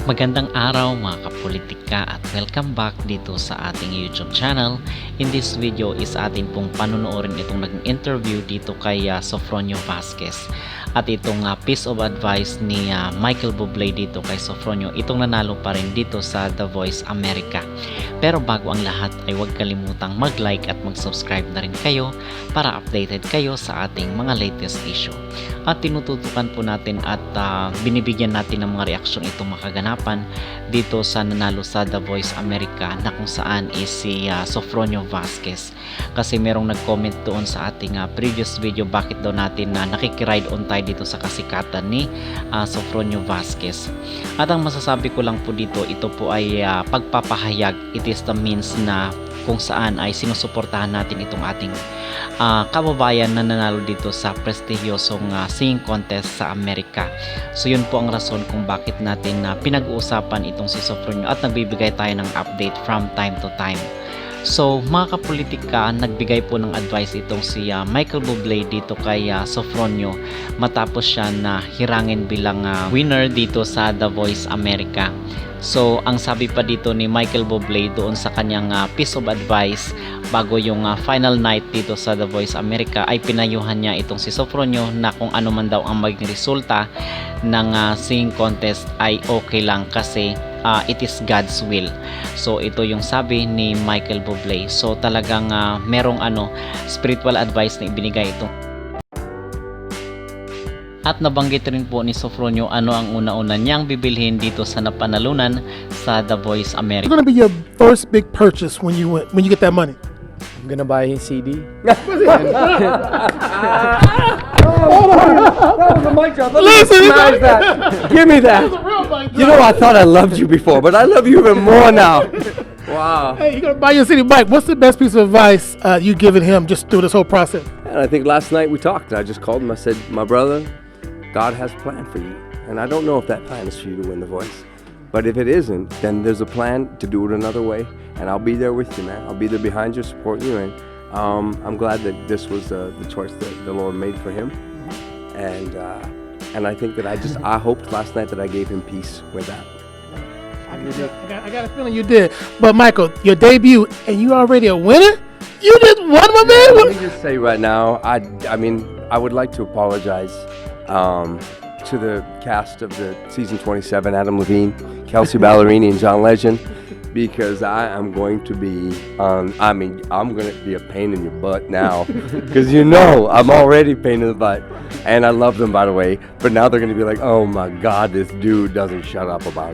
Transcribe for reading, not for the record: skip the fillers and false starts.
Magandang araw mga kapolitika at welcome back dito sa ating YouTube channel. In this video is atin pong panunuorin itong naging interview dito kay Sofronio Vasquez. At itong piece of advice ni Michael Bublé dito kay Sofronio, itong nanalo pa rin dito sa The Voice America. Pero bago ang lahat ay huwag kalimutang mag-like at mag-subscribe na rin kayo para updated kayo sa ating mga latest issue. At tinututukan po natin at binibigyan natin ng mga reaksyon itong makaganapan dito sa nanalo sa The Voice America na kung saan is si Sofronio Vasquez. Kasi merong nag-comment doon sa ating previous video bakit daw natin nakikiride on tayo dito sa kasikatan ni Sofronio Vasquez. At ang masasabi ko lang po dito, ito po ay pagpapahayag. It is the means na kung saan ay sinusuportahan natin itong ating kababayan na nanalo dito sa prestigyosong singing contest sa Amerika. So yun po ang rason kung bakit natin pinag-uusapan itong si Sofronio at nagbibigay tayo ng update from time to time. So mga kapolitika, nagbigay po ng advice itong si Michael Bublé dito kay Sofronio matapos siya na hirangin bilang winner dito sa The Voice America. So ang sabi pa dito ni Michael Bublé doon sa kanyang piece of advice bago yung final night dito sa The Voice America ay pinayuhan niya itong si Sofronio na kung ano man daw ang maging resulta ng singing contest ay okay lang kasi it is God's will. So ito yung sabi ni Michael Bublé. So talagang merong spiritual advice na ibinigay ito. At nabanggit rin po ni Sofronio ano ang una-una niyang bibilhin dito sa napanalunan sa The Voice America. What's gonna be your first big purchase when you get that money? I'm gonna buy his CD. Listen, Smash that. Give me that. You know, I thought I loved you before, but I love you even more now. Wow. Hey, you gotta buy your city bike. What's the best piece of advice you given him just through this whole process? And I think last night we talked. I just called him. I said, my brother, God has a plan for you. And I don't know if that plan is for you to win The Voice. But if it isn't, then there's a plan to do it another way. And I'll be there with you, man. I'll be there behind you, support you. And I'm glad that this was the choice that the Lord made for him. And I think that I hoped last night that I gave him peace with that. I got a feeling you did. But Michael, your debut and you already a winner? You just won, my man. Let me just say right now, I mean, I would like to apologize to the cast of the season 27, Adam Levine, Kelsey Ballerini, and John Legend, because I am going to be I'm going to be a pain in your butt now, because I'm already a pain in the butt, and I love them, by the way, but now they're going to be like, oh my God, this dude doesn't shut up about it.